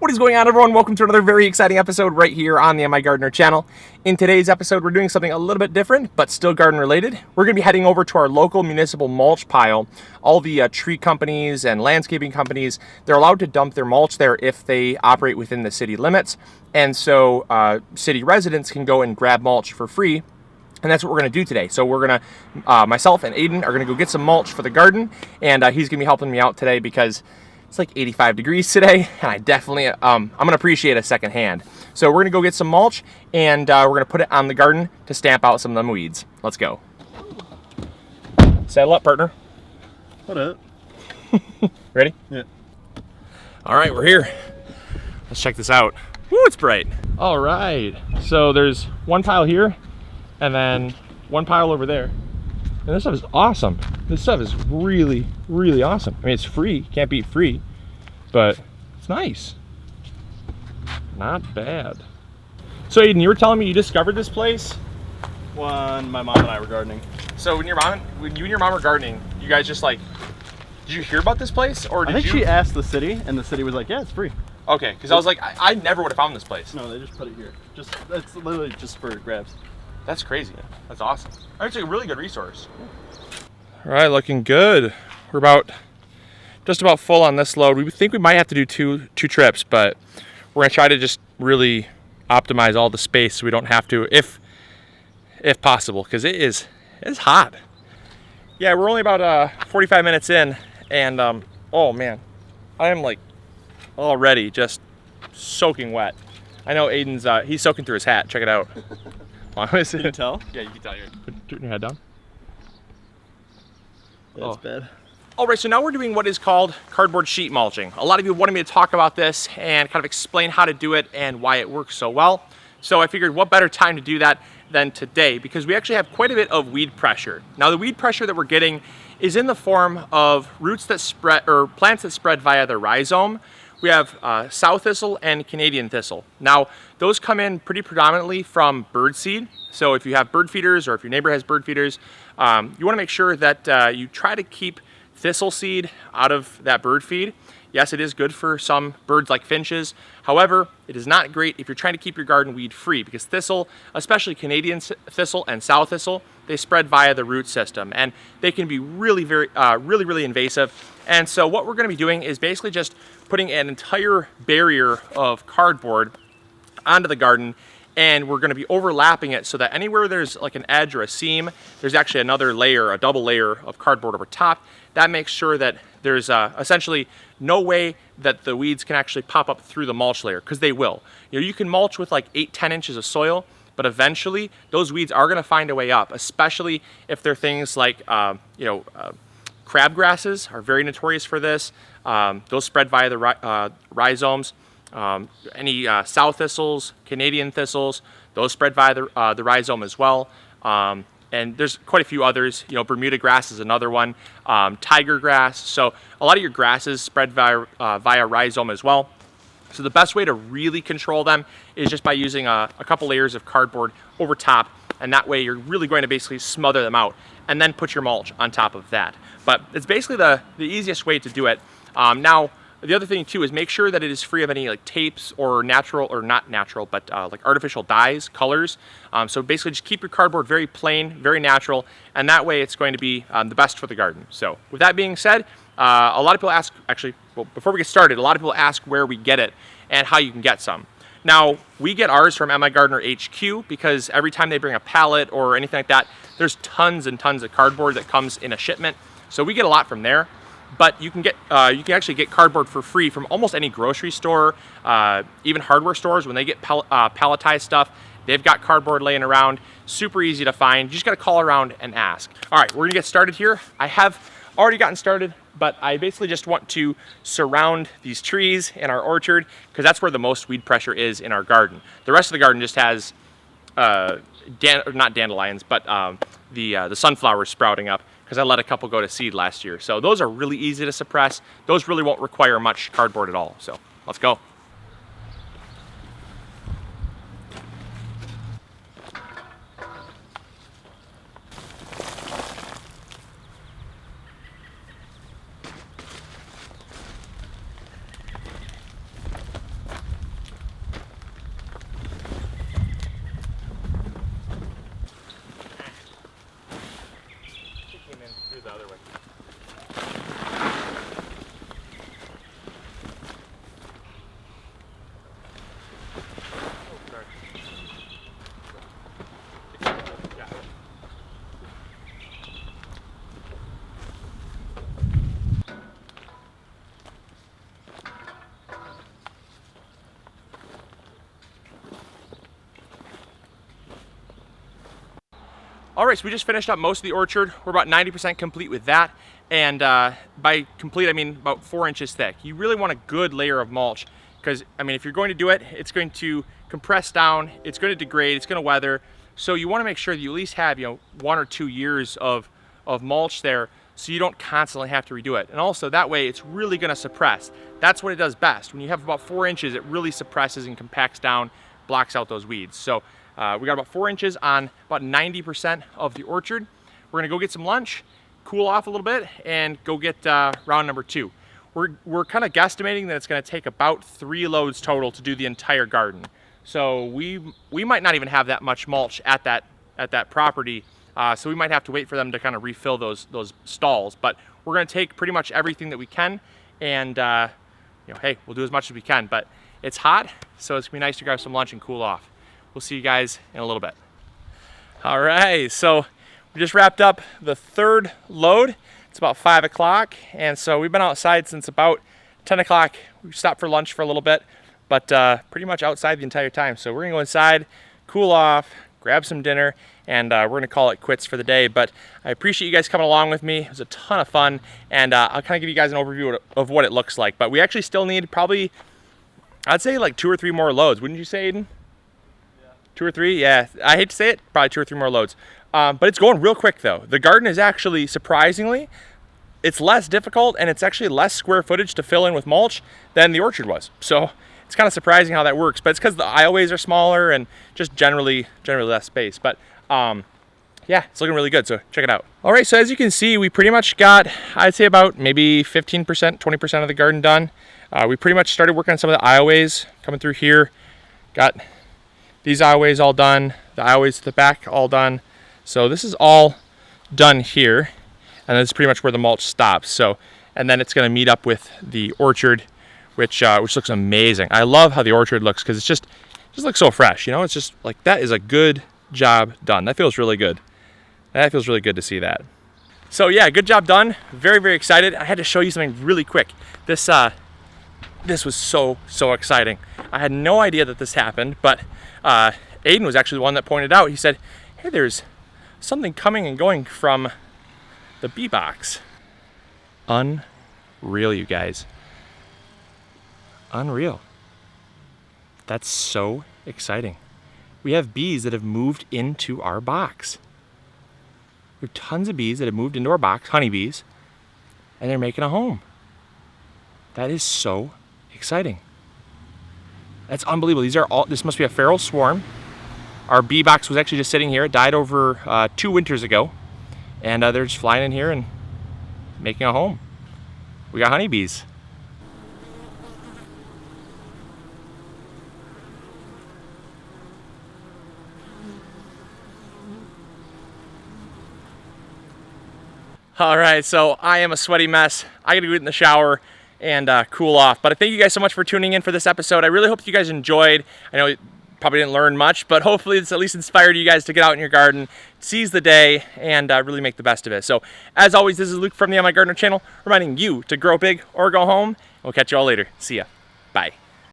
What is going on, everyone? Welcome to another very exciting episode right here on the MIgardener channel. In today's episode, we're doing something a little bit different, but still garden related. We're going to be heading over to our local municipal mulch pile. All the tree companies and landscaping companies, they're allowed to dump their mulch there if they operate within the city limits. And so city residents can go and grab mulch for free. And that's what we're going to do today. So we're going to, myself and Aidan are going to go get some mulch for the garden. And he's going to be helping me out today because it's like 85 degrees today, and I definitely, I'm gonna appreciate a second hand. So we're gonna go get some mulch, and we're gonna put it on the garden to stamp out some of them weeds. Let's go. Saddle up, partner. What up? Ready? Yeah. All right, we're here. Let's check this out. Woo, it's bright. All right, so there's one pile here, and then one pile over there. And this stuff is awesome. This stuff is really, really awesome. I mean, it's free. Can't beat free, but it's nice. Not bad. So, Aidan, you were telling me you discovered this place When my mom and I were gardening. So when you and your mom were gardening, you guys just like, did you hear about this place, or did I think she asked the city, and the city was like, "Yeah, it's free." Okay, because I was like, I never would have found this place. No, they just put it here. It's literally just for grabs. That's crazy. That's awesome. It's a really good resource. All right, looking good. We're just about full on this load. We think we might have to do two trips, but we're gonna try to just really optimize all the space so we don't have to, if possible, because it's hot. Yeah, we're only about 45 minutes in, and oh man, I am like already just soaking wet. I know Aidan's he's soaking through his hat. Check it out. Can you tell? Yeah, you can tell. Put your head down. That's bad. All right, so now we're doing what is called cardboard sheet mulching. A lot of you wanted me to talk about this and kind of explain how to do it and why it works so well. So I figured what better time to do that than today, because we actually have quite a bit of weed pressure. Now the weed pressure that we're getting is in the form of roots that spread, or plants that spread via the rhizome. We have sow thistle and Canadian thistle. Now, those come in pretty predominantly from bird seed. So if you have bird feeders, or if your neighbor has bird feeders, you want to make sure that you try to keep thistle seed out of that bird feed. Yes, it is good for some birds like finches. However, it is not great if you're trying to keep your garden weed free, because thistle, especially Canadian thistle and sow thistle, they spread via the root system, and they can be really invasive. And so what we're going to be doing is basically just putting an entire barrier of cardboard onto the garden, and we're going to be overlapping it so that anywhere there's like an edge or a seam, there's actually another layer, a double layer of cardboard over top. That makes sure that there's essentially no way that the weeds can actually pop up through the mulch layer, because they will. You know, you can mulch with like 8-10 inches of soil, but eventually those weeds are going to find a way up, especially if they're things like crab grasses are very notorious for this. Those spread via the rhizomes. Any sow thistles, Canadian thistles, those spread via the rhizome as well. And there's quite a few others. You know, Bermuda grass is another one. Tiger grass. So a lot of your grasses spread via rhizome as well. So the best way to really control them is just by using a couple layers of cardboard over top, and that way you're really going to basically smother them out, and then put your mulch on top of that. But it's basically the easiest way to do it. Now, the other thing too is make sure that it is free of any like tapes or natural, or not natural, but like artificial dyes, colors. So basically just keep your cardboard very plain, very natural, and that way it's going to be the best for the garden. So with that being said, a lot of people ask, actually, well, before we get started, a lot of people ask where we get it and how you can get some. Now, we get ours from MIgardener HQ, because every time they bring a pallet or anything like that, there's tons and tons of cardboard that comes in a shipment. So we get a lot from there. But you can actually get cardboard for free from almost any grocery store, even hardware stores. When they get palletized stuff, they've got cardboard laying around. Super easy to find. You just got to call around and ask. All right, we're gonna get started here. I have already gotten started, but I basically just want to surround these trees in our orchard, because that's where the most weed pressure is in our garden. The rest of the garden just has not dandelions, but the sunflowers sprouting up, because I let a couple go to seed last year. So those are really easy to suppress. Those really won't require much cardboard at all. So let's go. All right, so we just finished up most of the orchard. We're about 90% complete with that. And by complete, I mean about 4 inches thick. You really want a good layer of mulch because, I mean, if you're going to do it, it's going to compress down, it's going to degrade, it's going to weather. So you want to make sure that you at least have, 1 or 2 years of mulch there so you don't constantly have to redo it. And also that way it's really going to suppress. That's what it does best. When you have about 4 inches, it really suppresses and compacts down, blocks out those weeds. So we got about 4 inches on about 90% of the orchard. We're gonna go get some lunch, cool off a little bit, and go get round number 2. We're kind of guesstimating that it's gonna take about 3 loads total to do the entire garden. So we might not even have that much mulch at that property. So we might have to wait for them to kind of refill those stalls. But we're gonna take pretty much everything that we can, and hey, we'll do as much as we can. But it's hot, so it's gonna be nice to grab some lunch and cool off. We'll see you guys in a little bit. All right, so we just wrapped up the 3rd load. It's about 5 o'clock, and so we've been outside since about 10 o'clock. We stopped for lunch for a little bit, but pretty much outside the entire time. So we're gonna go inside, cool off, grab some dinner, and we're gonna call it quits for the day. But I appreciate you guys coming along with me. It was a ton of fun, and I'll kind of give you guys an overview of what it looks like. But we actually still need probably, I'd say like 2 or 3 more loads. Wouldn't you say, Aidan? 2 or 3, yeah. I hate to say it, probably 2 or 3 more loads. But it's going real quick though. The garden is actually, surprisingly, it's less difficult and it's actually less square footage to fill in with mulch than the orchard was. So it's kind of surprising how that works, but it's because the aisleways are smaller and just generally less space. But yeah, it's looking really good, so check it out. All right, so as you can see, we pretty much got, I'd say about maybe 15%, 20% of the garden done. We pretty much started working on some of the aisleways coming through here. Got these aisleways all done, the aisleways to the back all done. So this is all done here, and that's pretty much where the mulch stops. So, and then it's gonna meet up with the orchard, which looks amazing. I love how the orchard looks because it just looks so fresh. It's just like, that is a good job done. That feels really good. That feels really good to see that. So yeah, good job done. Very, very excited. I had to show you something really quick. This was so exciting. I had no idea that this happened, but Aidan was actually the one that pointed out. He said, hey, there's something coming and going from the bee box. Unreal, you guys. Unreal. That's so exciting. We have bees that have moved into our box. We have tons of bees that have moved into our box, honeybees, and they're making a home. That is so exciting. That's unbelievable. This must be a feral swarm. Our bee box was actually just sitting here. It died over 2 winters ago. And they're just flying in here and making a home. We got honeybees. All right, so I am a sweaty mess. I gotta go get in the shower and cool off. But I thank you guys so much for tuning in for this episode. I really hope you guys enjoyed. I know you probably didn't learn much, but hopefully it's at least inspired you guys to get out in your garden, seize the day, and really make the best of it. So as always, this is Luke from the MIgardener channel, reminding you to grow big or go home. We'll catch you all later. See ya. Bye.